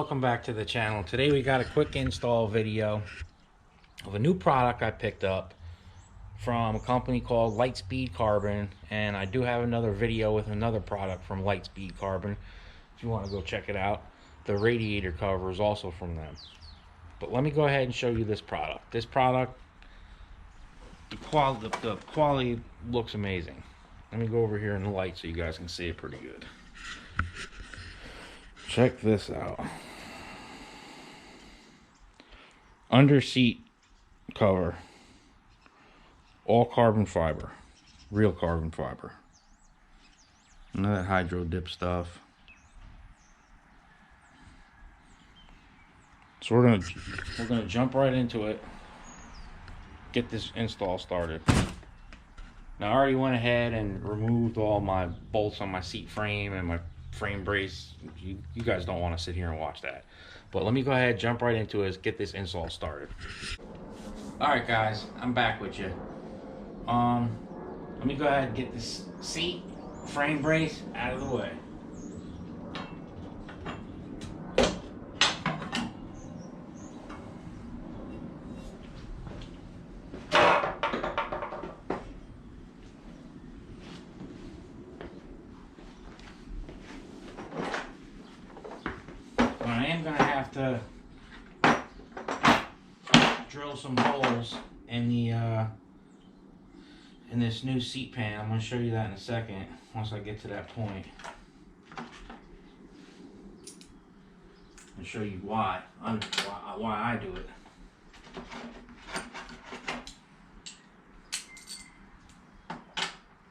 welcome back to the channel. Today we got a quick install video of a new product I picked up from a company called Lightspeed Carbon, and I do have another video with another product from Lightspeed Carbon if you want to go check it out. The radiator cover is also from them. But let me go ahead and show you this product. This product, the quality looks amazing. Let me go over here in the light so you guys can see it pretty good. Check this out. Under seat cover. All carbon fiber. Real carbon fiber. None of that hydro dip stuff. So we're gonna jump right into it. Get this install started. Now I already went ahead and removed all my bolts on my seat frame and my frame brace. You guys don't want to sit here and watch that, but let me go ahead, jump right into it, get this install started. All right guys, I'm back with you. Let me go ahead and get this seat frame brace out of the way. I am going to have to drill some holes in the in this new seat pan. I'm going to show you that in a second once I get to that point. I'll show you why I do it.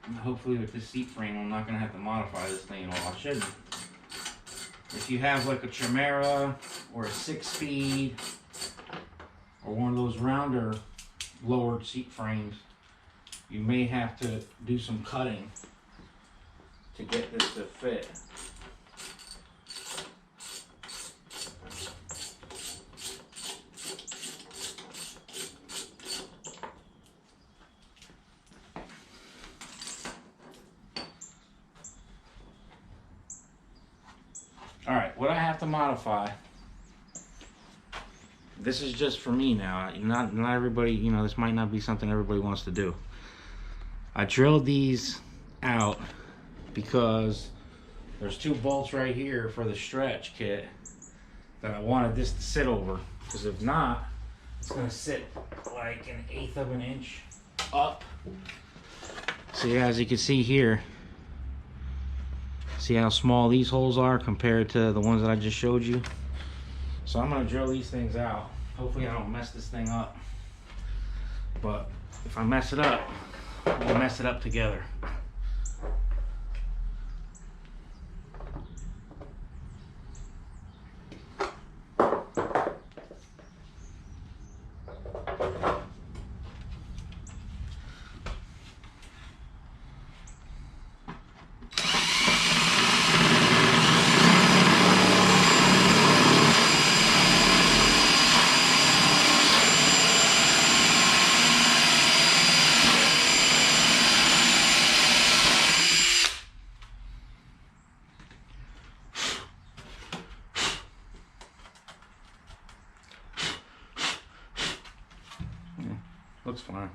And hopefully with this seat frame I'm not going to have to modify this thing at all. I shouldn't. If you have like a Chimera or a 6-speed or one of those rounder lowered seat frames, you may have to do some cutting to get this to fit. Alright, what I have to modify, this is just for me now, not everybody, you know, this might not be something everybody wants to do. I drilled these out because there's 2 bolts right here for the stretch kit that I wanted this to sit over, because if not, it's going to sit like 1/8 of an inch up. So yeah, as you can see here, see how small these holes are compared to the ones that I just showed you? So I'm going to drill these things out. Hopefully I don't mess this thing up. But if I mess it up, we'll mess it up together. Looks fine.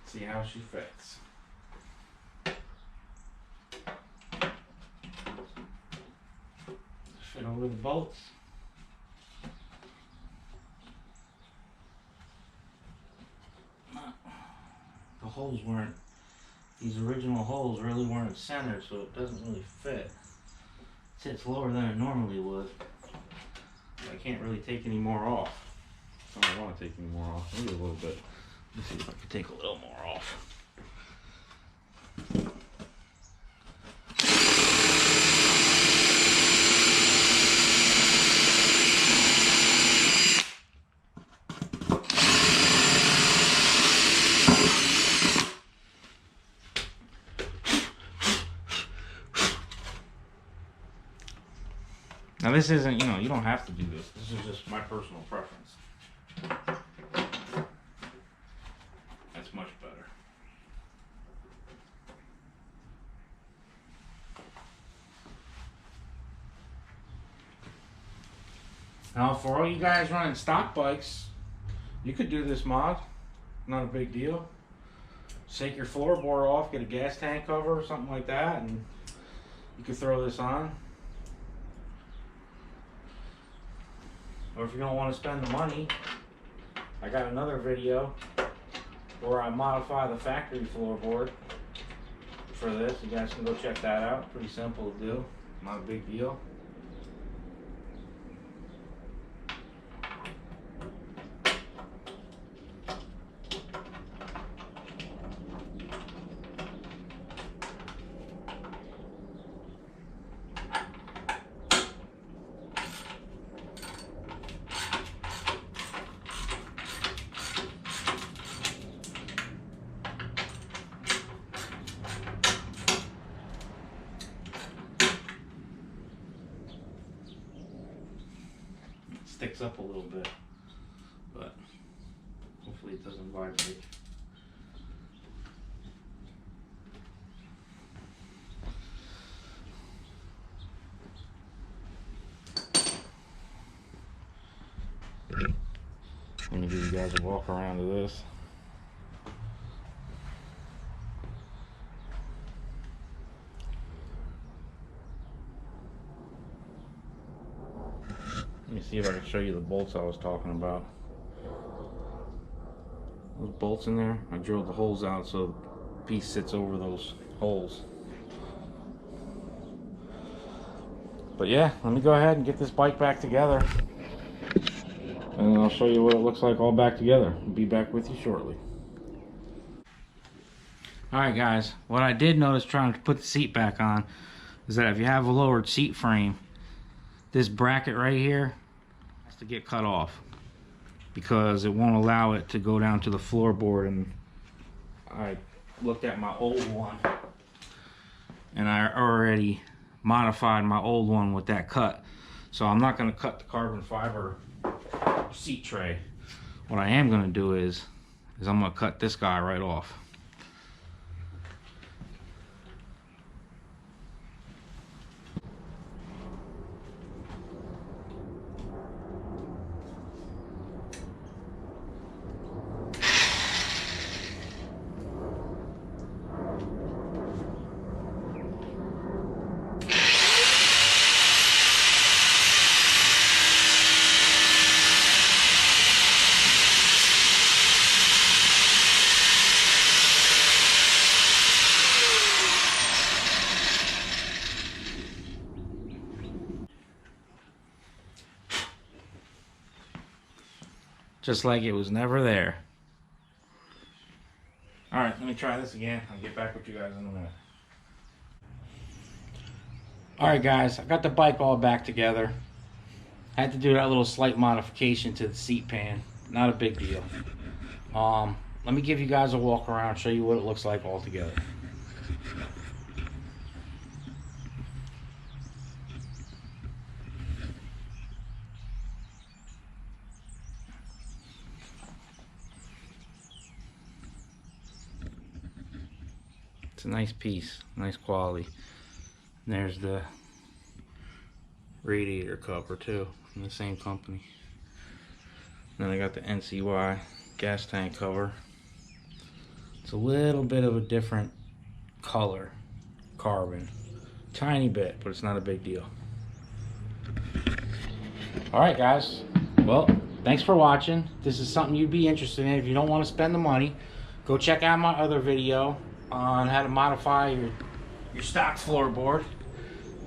See how she fits. Fit over the bolts. The holes weren't, these original holes really weren't centered, so it doesn't really fit. It sits lower than it normally would. I can't really take any more off. I don't want to take any more off. Maybe a little bit. Let's see if I can take a little more off. Now this isn't, you know, you don't have to do this. This is just my personal preference. That's much better. Now for all you guys running stock bikes, you could do this mod. Not a big deal. Take your floorboard off, get a gas tank cover or something like that, and you can throw this on. Or if you don't want to spend the money, I got another video where I modify the factory floorboard for this. You guys can go check that out. Pretty simple to do, not a big deal. Sticks up a little bit, but hopefully it doesn't vibrate. Let me give you guys a walk around to this. Let me see if I can show you the bolts I was talking about. Those bolts in there, I drilled the holes out so the piece sits over those holes. But yeah, let me go ahead and get this bike back together, and I'll show you what it looks like all back together. I'll be back with you shortly. Alright guys, what I did notice trying to put the seat back on is that if you have a lowered seat frame, this bracket right here has to get cut off because it won't allow it to go down to the floorboard. And I looked at my old one and I already modified my old one with that cut, so I'm not going to cut the carbon fiber seat tray. What I am going to do is I'm going to cut this guy right off. Just like it was never there. Alright, let me try this again. I'll get back with you guys in a minute. Alright guys, I got the bike all back together. I had to do that little slight modification to the seat pan. Not a big deal. Let me give you guys a walk around, show you what it looks like all together. It's a nice piece, nice quality. And there's the radiator cover too, from the same company. Then I got the NCY gas tank cover. It's a little bit of a different color, carbon. Tiny bit, but it's not a big deal. Alright guys, well, thanks for watching. This is something you'd be interested in. If you don't want to spend the money, go check out my other video on how to modify your stock floorboard,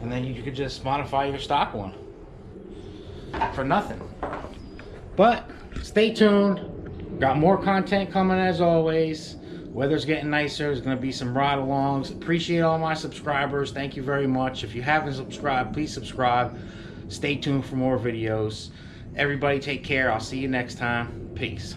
and then you could just modify your stock one for nothing. But stay tuned, got more content coming as always. Weather's getting nicer, there's going to be some ride alongs. Appreciate all my subscribers, thank you very much. If you haven't subscribed, please subscribe. Stay tuned for more videos. Everybody take care, I'll see you next time. Peace.